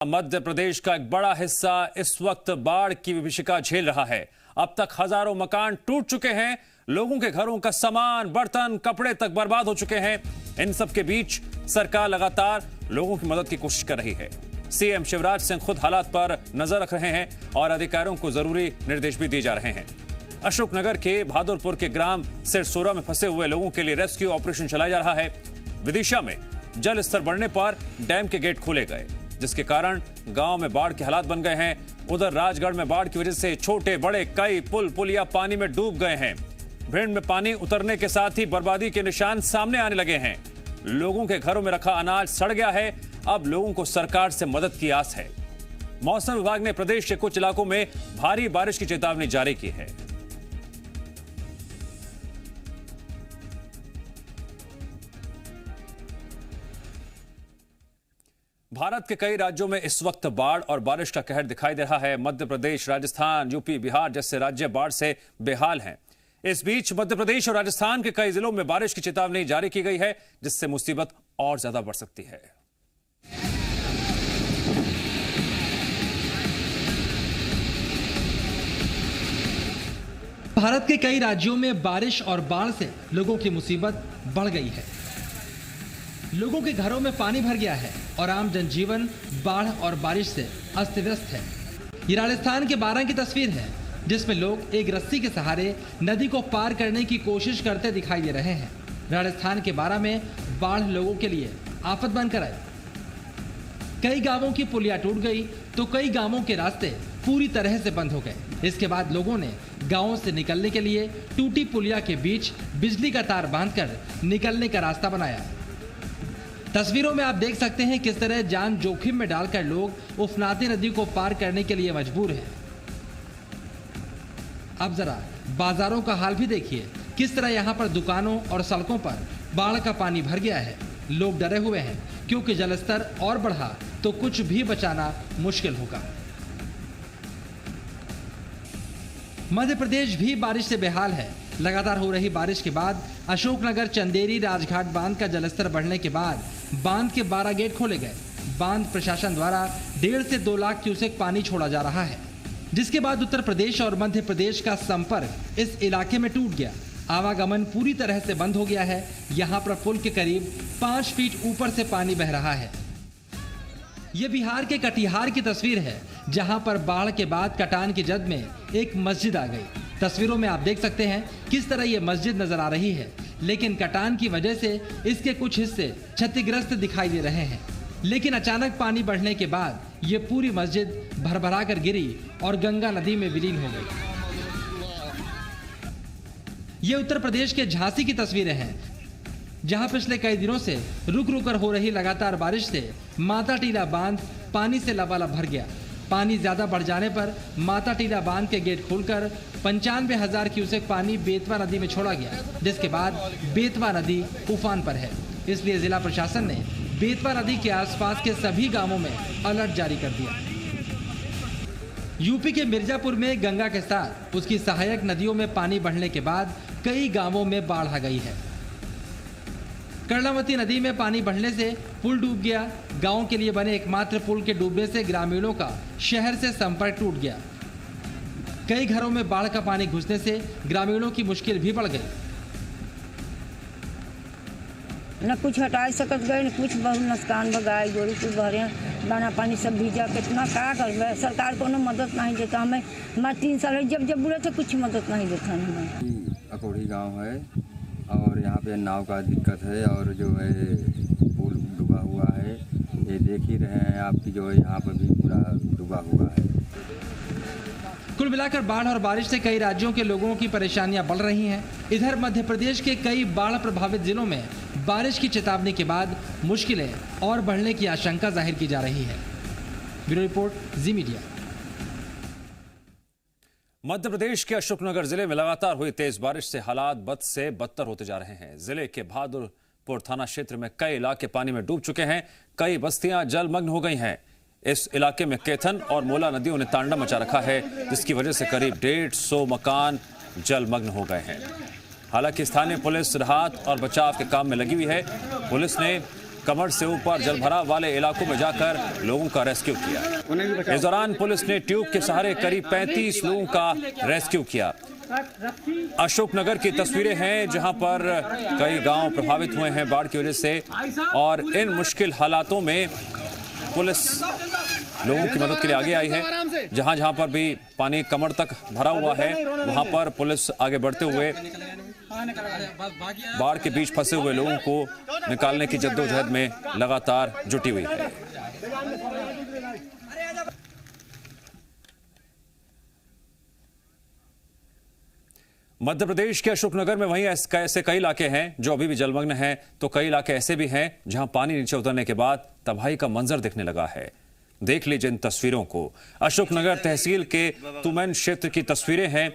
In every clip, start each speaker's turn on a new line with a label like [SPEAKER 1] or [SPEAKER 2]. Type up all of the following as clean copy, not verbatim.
[SPEAKER 1] मध्य प्रदेश का एक बड़ा हिस्सा इस वक्त बाढ़ की विभीषिका झेल रहा है। अब तक हजारों मकान टूट चुके हैं, लोगों के घरों का सामान, बर्तन, कपड़े तक बर्बाद हो चुके हैं। इन सब के बीच सरकार लगातार लोगों की मदद की कोशिश कर रही है। सीएम शिवराज सिंह खुद हालात पर नजर रख रहे हैं और अधिकारियों को जरूरी निर्देश भी दिए जा रहे हैं। अशोकनगर के बहादुरपुर के ग्राम सिरसोरा में फंसे हुए लोगों के लिए रेस्क्यू ऑपरेशन चलाया जा रहा है। विदिशा में जल स्तर बढ़ने पर डैम के गेट खोले गए, जिसके कारण गांव में बाढ़ के हालात बन गए हैं। उधर राजगढ़ में बाढ़ की वजह से छोटे बड़े कई पुल पुलिया पानी में डूब गए हैं। भिंड में पानी उतरने के साथ ही बर्बादी के निशान सामने आने लगे हैं। लोगों के घरों में रखा अनाज सड़ गया है। अब लोगों को सरकार से मदद की आस है। मौसम विभाग ने प्रदेश के कुछ इलाकों में भारी बारिश की चेतावनी जारी की है। भारत के कई राज्यों में इस वक्त बाढ़ और बारिश का कहर दिखाई दे रहा है। मध्य प्रदेश, राजस्थान, यूपी, बिहार जैसे राज्य बाढ़ से बेहाल हैं। इस बीच मध्य प्रदेश और राजस्थान के कई जिलों में बारिश की चेतावनी जारी की गई है, जिससे मुसीबत और ज्यादा बढ़ सकती है।
[SPEAKER 2] भारत के कई राज्यों में बारिश और बाढ़ से लोगों की मुसीबत बढ़ गई है। लोगों के घरों में पानी भर गया है और आम जनजीवन बाढ़ और बारिश से अस्त व्यस्त है। ये राजस्थान के बारां की तस्वीर है, जिसमें लोग एक रस्सी के सहारे नदी को पार करने की कोशिश करते दिखाई दे रहे हैं। राजस्थान के बारां में बाढ़ लोगों के लिए आफत बनकर आई। कई गांवों की पुलिया टूट गई तो कई गांवों के रास्ते पूरी तरह से बंद हो गए। इसके बाद लोगों ने गांवों से निकलने के लिए टूटी पुलिया के बीच बिजली का तार बांधकर निकलने का रास्ता बनाया। तस्वीरों में आप देख सकते हैं किस तरह जान जोखिम में डालकर लोग उफनाती नदी को पार करने के लिए मजबूर हैं। अब जरा बाजारों का हाल भी देखिए, किस तरह यहाँ पर दुकानों और सड़कों पर बाढ़ का पानी भर गया है। लोग डरे हुए हैं क्योंकि जलस्तर और बढ़ा तो कुछ भी बचाना मुश्किल होगा। मध्य प्रदेश भी बारिश से बेहाल है। लगातार हो रही बारिश के बाद अशोकनगर चंदेरी राजघाट बांध का जलस्तर बढ़ने के बाद बांध के 12 गेट खोले गए। बांध प्रशासन द्वारा 1.5 से 2 लाख क्यूसेक पानी छोड़ा जा रहा है, जिसके बाद उत्तर प्रदेश और मध्य प्रदेश का संपर्क इस इलाके में टूट गया। आवागमन पूरी तरह से बंद हो गया है। यहाँ पर पुल के करीब 5 फीट ऊपर से पानी बह रहा है। ये बिहार के कटिहार की तस्वीर है, जहां पर बाढ़ के बाद कटान की जद में एक मस्जिद आ गई। तस्वीरों में आप देख सकते हैं किस तरह ये मस्जिद नजर आ रही है, लेकिन कटान की वजह से इसके कुछ हिस्से क्षतिग्रस्त दिखाई दे रहे हैं। लेकिन अचानक पानी बढ़ने के बाद ये पूरी मस्जिद भरभरा कर गिरी और गंगा नदी में विलीन हो गई। ये उत्तर प्रदेश के झांसी की तस्वीरें हैं, जहां पिछले कई दिनों से रुक रुक कर हो रही लगातार बारिश से माता टीला बांध पानी से लबालब भर गया। पानी ज्यादा बढ़ जाने पर माता टीला बांध के गेट खोलकर 95,000 क्यूसेक पानी बेतवा नदी में छोड़ा गया, जिसके बाद बेतवा नदी उफान पर है। इसलिए जिला प्रशासन ने बेतवा नदी के आसपास के सभी गांवों में अलर्ट जारी कर दिया। यूपी के मिर्जापुर में गंगा के साथ उसकी सहायक नदियों में पानी बढ़ने के बाद कई गांवों में बाढ़ आ गई है। कर्णावती नदी में पानी बढ़ने से पुल डूब गया। गांव के लिए बने एकमात्र पुल के डूबने से ग्रामीणों का शहर से संपर्क टूट गया। कई घरों में बाढ़ का पानी घुसने से ग्रामीणों की मुश्किल भी बढ़ गई।
[SPEAKER 3] न कुछ हटा सकत गए, न कुछ बहुत नुकसान बगाई गोरू कुछ भरे दाना पानी सब भीजा। कितना का कर सरकार को मदद नहीं देता। हमें 3 साल जब बुरे थे कुछ मदद नहीं देता। हमें
[SPEAKER 4] अकोड़ी गाँव है और यहाँ पे नाव का दिक्कत है और जो है पुल डूबा हुआ है। ये देख ही रहे हैं आपकी, जो है यहाँ पर भी पूरा डूबा हुआ है।
[SPEAKER 2] कुल मिलाकर बाढ़ और बारिश से कई राज्यों के लोगों की परेशानियां बढ़ रही हैं। इधर मध्य प्रदेश के कई बाढ़ प्रभावित जिलों में बारिश की चेतावनी के बाद मुश्किलें और बढ़ने की आशंका जाहिर की जा रही है। ब्यूरो रिपोर्ट, जी मीडिया।
[SPEAKER 1] मध्य प्रदेश के अशोकनगर जिले में लगातार हुई तेज बारिश से हालात बद से बदतर होते जा रहे हैं। जिले के बहादुरपुर थाना क्षेत्र में कई इलाके पानी में डूब चुके हैं। कई बस्तियां जलमग्न हो गई हैं। इस इलाके में केथन और मोला नदियों ने तांडव मचा रखा है, जिसकी वजह से करीब 150 मकान जलमग्न हो गए हैं। हालांकि स्थानीय पुलिस राहत और बचाव के काम में लगी हुई है। पुलिस ने कमर से ऊपर जलभराव वाले इलाकों में जाकर लोगों का रेस्क्यू किया। इस दौरान पुलिस ने ट्यूब के सहारे करीब 35 लोगों का रेस्क्यू किया। अशोकनगर की तस्वीरें हैं जहां पर कई गांव प्रभावित हुए हैं बाढ़ की वजह से, और इन मुश्किल हालातों में पुलिस लोगों की मदद के लिए आगे आई है। जहां जहां पर भी पानी कमर तक भरा हुआ है वहां पर पुलिस आगे बढ़ते हुए बाढ़ के बीच फंसे हुए लोगों को निकालने की जद्दोजहद में लगातार जुटी हुई है। मध्य प्रदेश के अशोकनगर में वहीं ऐसे कई इलाके हैं जो अभी भी जलमग्न हैं, तो कई इलाके ऐसे भी हैं जहां पानी नीचे उतरने के बाद तबाही का मंजर दिखने लगा है। देख लीजिए इन तस्वीरों को। अशोकनगर तहसील के तुमैन क्षेत्र की तस्वीरें हैं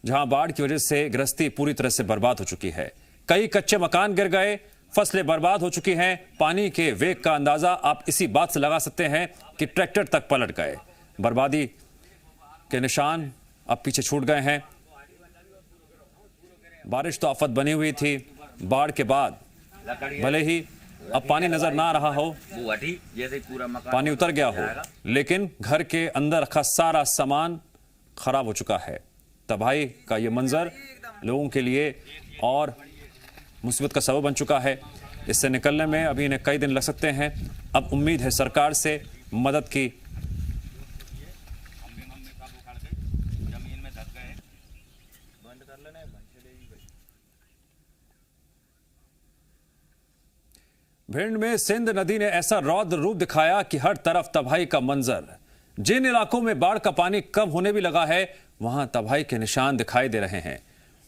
[SPEAKER 1] जहां बाढ़ की वजह से गृहस्थी पूरी तरह से बर्बाद हो चुकी है। कई कच्चे मकान गिर गए, फसलें बर्बाद हो चुकी हैं। पानी के वेग का अंदाजा आप इसी बात से लगा सकते हैं कि ट्रैक्टर तक पलट गए। बर्बादी के निशान अब पीछे छूट गए हैं। बारिश तो आफत बनी हुई थी, बाढ़ के बाद भले ही अब पानी नजर ना आ रहा हो, पानी उतर गया हो, लेकिन घर के अंदर रखा सारा सामान खराब हो चुका है। तबाही का ये मंजर लोगों के लिए और मुसीबत का सबब बन चुका है। इससे निकलने में अभी इन्हें कई दिन लग सकते हैं। अब उम्मीद है सरकार से मदद की। भिंड में सिंध नदी ने ऐसा रौद्र रूप दिखाया कि हर तरफ तबाही का मंजर। जिन इलाकों में बाढ़ का पानी कम होने भी लगा है वहां तबाही के निशान दिखाई दे रहे हैं।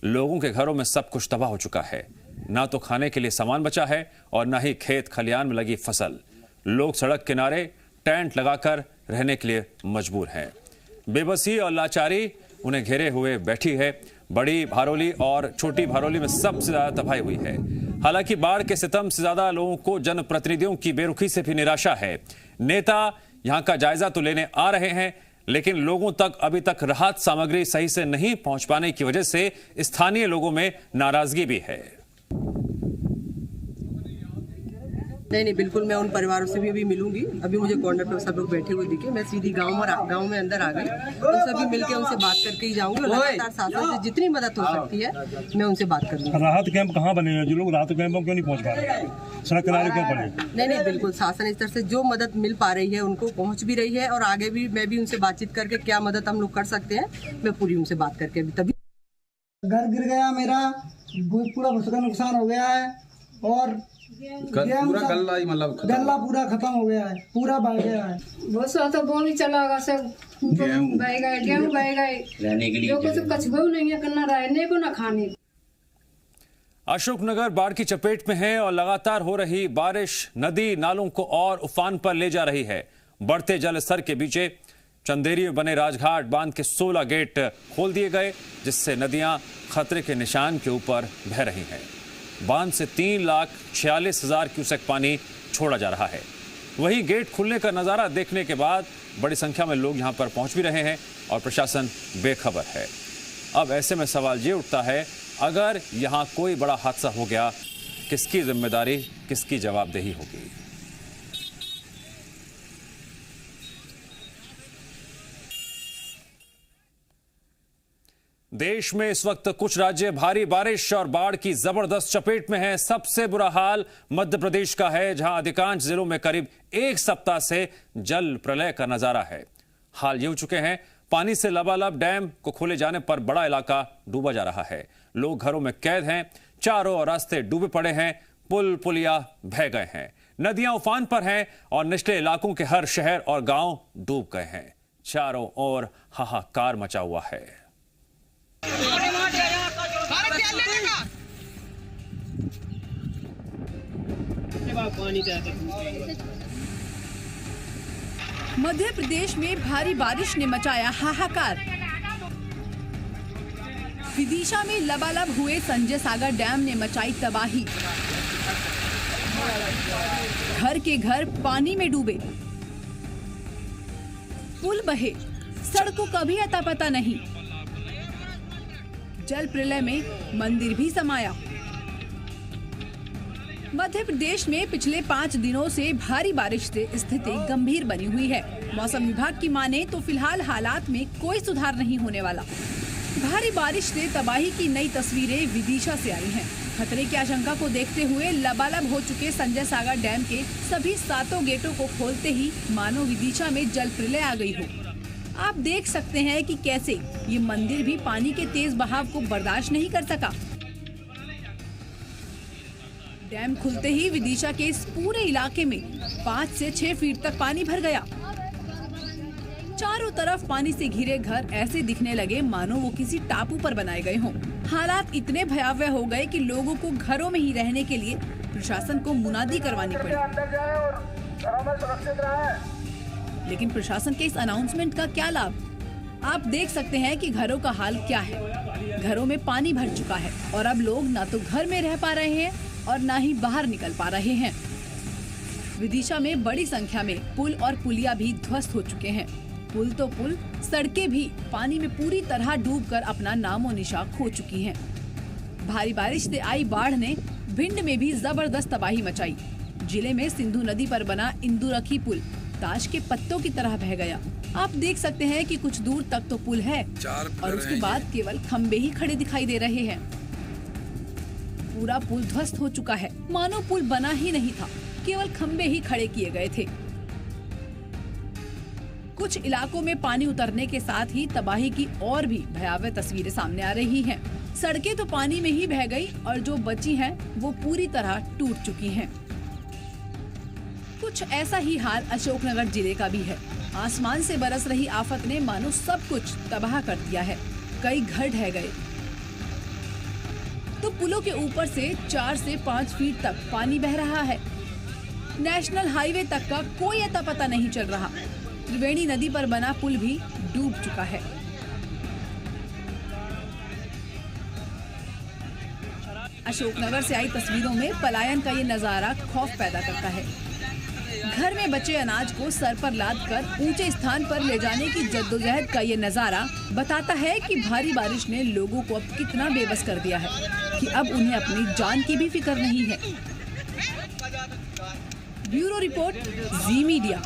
[SPEAKER 1] लोगों के घरों में सब कुछ तबाह हो चुका है। ना तो खाने के लिए सामान बचा है और ना ही खेत खलियान में लगी फसल। लोग सड़क किनारे टेंट लगाकर रहने के लिए मजबूर हैं। बेबसी और लाचारी उन्हें घेरे हुए बैठी है। बड़ी भारोली और छोटी भारोली में सबसे ज्यादा तबाही हुई है। हालांकि बाढ़ के सितम से ज्यादा लोगों को जनप्रतिनिधियों की बेरुखी से भी निराशा है। नेता यहां का जायजा तो लेने आ रहे हैं, लेकिन लोगों तक अभी तक राहत सामग्री सही से नहीं पहुंच पाने की वजह से स्थानीय लोगों में नाराजगी भी है।
[SPEAKER 5] नहीं, बिल्कुल मैं उन परिवारों से भी अभी मिलूंगी। अभी मुझे कॉर्नर पे सब लोग बैठे हुए दिखे। मैं सीधी गांव में अंदर आ गई, उन सभी मिलके उनसे बात करके ही जाऊंगी। लगातार शासन से जितनी मदद हो सकती है मैं उनसे बात करूंगी।
[SPEAKER 6] राहत कैंप कहाँ बने हैं? जो लोग राहत कैंपों क्यों नहीं पहुँच पा रहे? सड़क किनारे क्यों पड़े?
[SPEAKER 5] नहीं, बिल्कुल शासन स्तर से जो मदद मिल पा रही है उनको पहुँच भी रही है, और आगे भी मैं भी उनसे बातचीत करके क्या मदद हम लोग कर सकते हैं मैं पूरी उनसे बात करके तभी।
[SPEAKER 7] घर गिर गया मेरा, पूरा भूसा नुकसान हो गया है, और
[SPEAKER 8] पूरा
[SPEAKER 7] गल्ला पूरा खत्म हो गया है, पूरा बह गया है।
[SPEAKER 9] बहुत सा तो बोल ही चला होगा, सब गेहूँ बह गए, जो कुछ कछुआ नहीं है, करना रहने को ना खाने।
[SPEAKER 1] अशोकनगर बाढ़ की चपेट में है और लगातार हो रही बारिश नदी नालों को और उफान पर ले जा रही है। बढ़ते जल स्तर के बीच चंदेरी में बने राजघाट बांध के 16 गेट खोल दिए गए, जिससे नदियां खतरे के निशान के ऊपर बह रही हैं। बांध से 3,46,000 क्यूसेक पानी छोड़ा जा रहा है। वहीं गेट खुलने का नज़ारा देखने के बाद बड़ी संख्या में लोग यहां पर पहुंच भी रहे हैं और प्रशासन बेखबर है। अब ऐसे में सवाल ये उठता है, अगर यहां कोई बड़ा हादसा हो गया, किसकी जिम्मेदारी, किसकी जवाबदेही होगी? देश में इस वक्त कुछ राज्य भारी बारिश और बाढ़ की जबरदस्त चपेट में हैं। सबसे बुरा हाल मध्य प्रदेश का है, जहां अधिकांश जिलों में करीब एक सप्ताह से जल प्रलय का नजारा है। हाल ये हो चुके हैं, पानी से लबालब डैम को खोले जाने पर बड़ा इलाका डूबा जा रहा है। लोग घरों में कैद हैं, चारों ओर रास्ते डूबे पड़े हैं, पुल पुलिया बह गए हैं, नदियां उफान पर हैं और निचले इलाकों के हर शहर और गांव डूब गए हैं। चारों ओर हाहाकार मचा हुआ है।
[SPEAKER 10] मध्य प्रदेश में भारी बारिश ने मचाया हाहाकार। विदिशा में लबालब हुए संजय सागर डैम ने मचाई तबाही। घर के घर पानी में डूबे, पुल बहे, सड़कों का भी अता पता नहीं। जल प्रलय में मंदिर भी समाया। मध्य प्रदेश में पिछले 5 दिनों से भारी बारिश से स्थिति गंभीर बनी हुई है। मौसम विभाग की माने तो फिलहाल हालात में कोई सुधार नहीं होने वाला। भारी बारिश से तबाही की नई तस्वीरें विदिशा से आई हैं। खतरे की आशंका को देखते हुए लबालब हो चुके संजय सागर डैम के सभी 7 गेटों को खोलते ही मानो विदिशा में जल प्रलय आ गई हो। आप देख सकते हैं कि कैसे ये मंदिर भी पानी के तेज बहाव को बर्दाश्त नहीं कर सका। डैम खुलते ही विदिशा के इस पूरे इलाके में 5 से 6 फीट तक पानी भर गया। चारों तरफ पानी से घिरे घर ऐसे दिखने लगे मानो वो किसी टापू पर बनाए गए हों। हालात इतने भयावह हो गए कि लोगों को घरों में ही रहने के लिए प्रशासन को मुनादी करवानी पड़ी। लेकिन प्रशासन के इस अनाउंसमेंट का क्या लाभ? आप देख सकते हैं कि घरों का हाल क्या है। घरों में पानी भर चुका है और अब लोग ना तो घर में रह पा रहे हैं और ना ही बाहर निकल पा रहे हैं। विदिशा में बड़ी संख्या में पुल और पुलिया भी ध्वस्त हो चुके हैं। पुल तो पुल, सड़कें भी पानी में पूरी तरह डूबकर अपना नामो निशान खो चुकी हैं। भारी बारिश से आई बाढ़ ने भिंड में भी जबरदस्त तबाही मचाई। जिले में सिंधु नदी पर बना इंदुरखी पुल ताश के पत्तों की तरह बह गया। आप देख सकते हैं कि कुछ दूर तक तो पुल है और उसके बाद केवल खंबे ही खड़े दिखाई दे रहे हैं। पूरा पुल ध्वस्त हो चुका है, मानो पुल बना ही नहीं था, केवल खंबे ही खड़े किए गए थे। कुछ इलाकों में पानी उतरने के साथ ही तबाही की और भी भयावह तस्वीरें सामने आ रही हैं। सड़कें तो पानी में ही बह गई और जो बची हैं वो पूरी तरह टूट चुकी हैं। कुछ ऐसा ही हाल अशोकनगर जिले का भी है। आसमान से बरस रही आफत ने मानो सब कुछ तबाह कर दिया है। कई घर ढह गए तो पुलों के ऊपर से 4 से 5 फीट तक पानी बह रहा है। नेशनल हाईवे तक का कोई अता पता नहीं चल रहा। त्रिवेणी नदी पर बना पुल भी डूब चुका है। अशोकनगर से आई तस्वीरों में पलायन का ये नजारा खौफ पैदा करता है। घर में बचे अनाज को सर पर लाद कर ऊंचे स्थान पर ले जाने की जद्दोजहद का ये नजारा बताता है कि भारी बारिश ने लोगों को अब कितना बेबस कर दिया है कि अब उन्हें अपनी जान की भी फिक्र नहीं है। ब्यूरो रिपोर्ट, जी मीडिया।